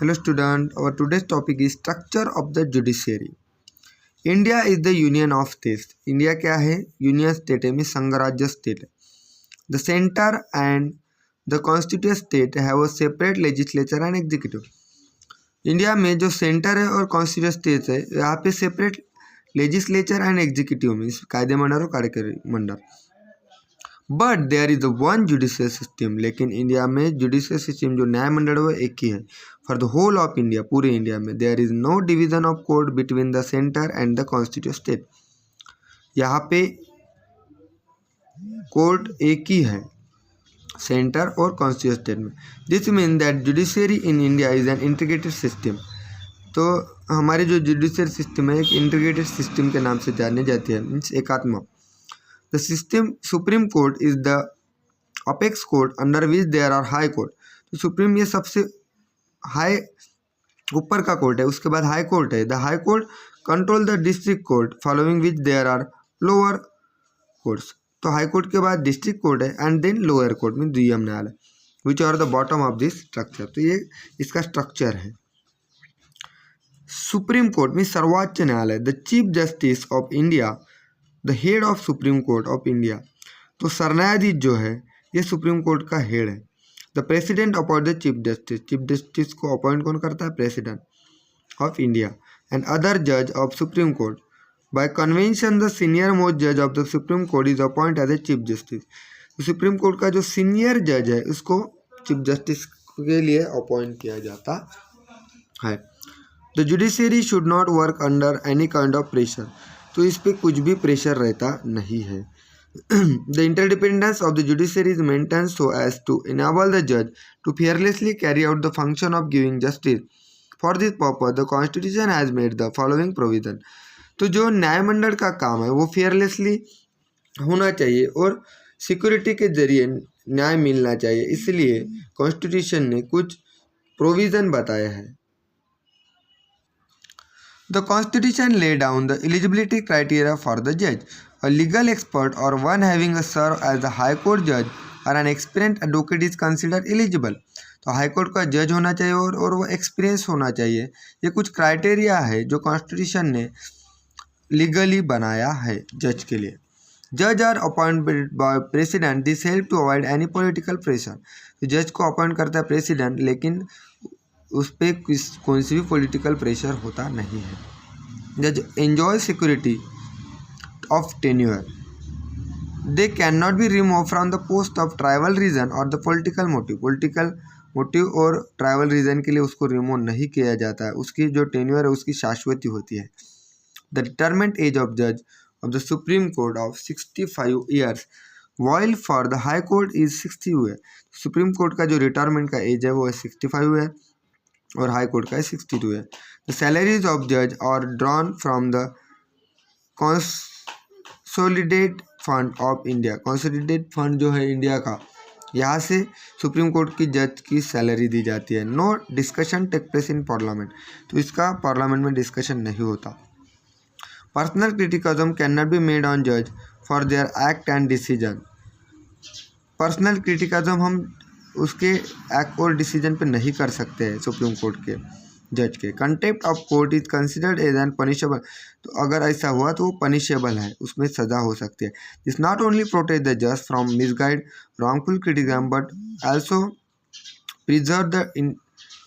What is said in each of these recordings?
Hello student, our today's topic is structure of the judiciary. India is the union of states. India क्या है? Union state है, means संघराज्य state है. The center and the constituent state have a separate legislature and executive. India में जो centre है और constitute state है यहाँ पे separate legislature and executive means कायदे मंडल और कार्यकारी मंडल. But there is one judicial system. लेकिन इंडिया में जुडिशियल सिस्टम जो न्याय मंडल है वो एक ही है for the whole of India, पूरे इंडिया में. There is no division of court between the centre and the constitute state. यहाँ पे कोर्ट एक ही है सेंटर और कॉन्स्टिट्यूट स्टेट में. This mean that judiciary in India is an integrated system. तो हमारी जो जुडिशियल सिस्टम है एक इंटीग्रेटेड सिस्टम के नाम से जानी जाती है, मीन्स एकात्मक. The system Supreme Court is the apex court under which there are high court. तो सुप्रीम ये सबसे हाई ऊपर का कोर्ट है, उसके बाद हाई कोर्ट है. The high court control the district court following which there are lower courts. तो हाई कोर्ट के बाद डिस्ट्रिक्ट कोर्ट है एंड देन लोअर कोर्ट में द्वितीय न्यायालय which are the bottom of this structure. तो ये इसका स्ट्रक्चर है. सुप्रीम कोर्ट में सर्वोच्च न्यायालय. The chief justice of India the head of supreme court of India. तो सरन्यायाधीश जो है ये सुप्रीम कोर्ट का हेड है. The president appoint the chief justice. Chief justice को अपॉइंट कौन करता है? President of India. And other जज of supreme court. Bye convention the senior most जज of the supreme court is appoint as a chief justice. Supreme court का जो senior जज है उसको चीफ जस्टिस के लिए अपॉइंट किया जाता है. The judiciary should not work under any kind of pressure. तो इस पर कुछ भी प्रेशर रहता नहीं है. The interdependence of the judiciary is maintain so as to enable the जज to fearlessly carry out the function of giving justice. For this purpose the constitution has made the following provision. तो जो न्यायमंडल का काम है वो fearlessly होना चाहिए और सिक्योरिटी के जरिए न्याय मिलना चाहिए, इसलिए कॉन्स्टिट्यूशन ने कुछ प्रोविज़न बताया है. The Constitution lay down the eligibility criteria for the judge. A legal expert or one having served as the High Court judge or an experienced advocate is considered eligible. तो high court का जज होना चाहिए और वो experience होना चाहिए. ये कुछ क्राइटेरिया है जो कॉन्स्टिट्यूशन ने लीगली बनाया है जज के लिए. जज are appointed by president. This help to avoid any political pressure. तो जज को अपॉइंट करता है प्रेसिडेंट, लेकिन उस पर कौन सी भी पॉलिटिकल प्रेशर होता नहीं है. जज enjoy security of tenure. They can not be remove from the post of tribal reason और the political motive. Political motive और ट्राइबल रीजन के लिए उसको रिमूव नहीं किया जाता है. उसकी जो टेन्योर है उसकी शाश्वती होती है. द रिटायरमेंट एज ऑफ जज of the supreme court of 65 years while for the high court is 60 है. सुप्रीम कोर्ट का जो रिटायरमेंट का एज है वो 65 है और हाई कोर्ट का 62 है. द सैलरीज ऑफ जज are drawn from the consolidate fund of India. Consolidate fund जो है इंडिया का, यहाँ से सुप्रीम कोर्ट की जज की सैलरी दी जाती है. No discussion take place in parliament. तो इसका पार्लियामेंट में डिस्कशन नहीं होता. Personal criticism can not be made on जज for their act and decision. Personal criticism हम उसके एक्ट और डिसीजन पे नहीं कर सकते हैं सुप्रीम कोर्ट के जज के. Contempt of court is considered as an punishable. तो अगर ऐसा हुआ तो वो पनिशेबल है, उसमें सज़ा हो सकती है. This not only protect the जज from misguide wrongful criticism but also preserve the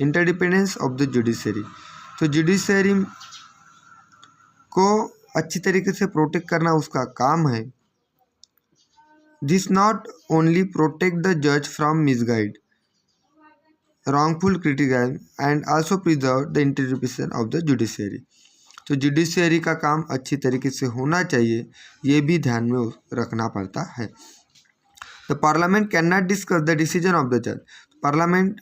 interdependence of the judiciary. तो जुडिशरी को अच्छी तरीके से प्रोटेक्ट करना उसका काम है. This not only protect the judge from misguide, wrongful criticism and also preserve the independence of the judiciary. तो जुडिशरी का काम अच्छी तरीके से होना चाहिए, ये भी ध्यान में रखना पड़ता है. The parliament can not discuss the decision of the जज. पार्लियामेंट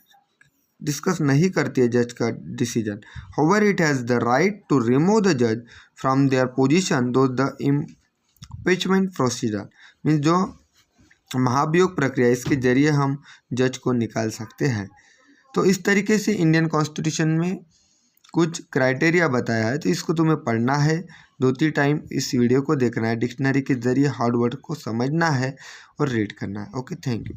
डिस्कस नहीं करती है जज का decision. However it has the right to remove the जज from their position though the impeachment procedure. Means जो महाभियोग प्रक्रिया, इसके जरिए हम जज को निकाल सकते हैं. तो इस तरीके से इंडियन कॉन्स्टिट्यूशन में कुछ क्राइटेरिया बताया है. तो इसको तुम्हें पढ़ना है, 2-3 टाइम इस वीडियो को देखना है, डिक्शनरी के जरिए हार्ड वर्ड को समझना है और रीड करना है. Okay, thank you.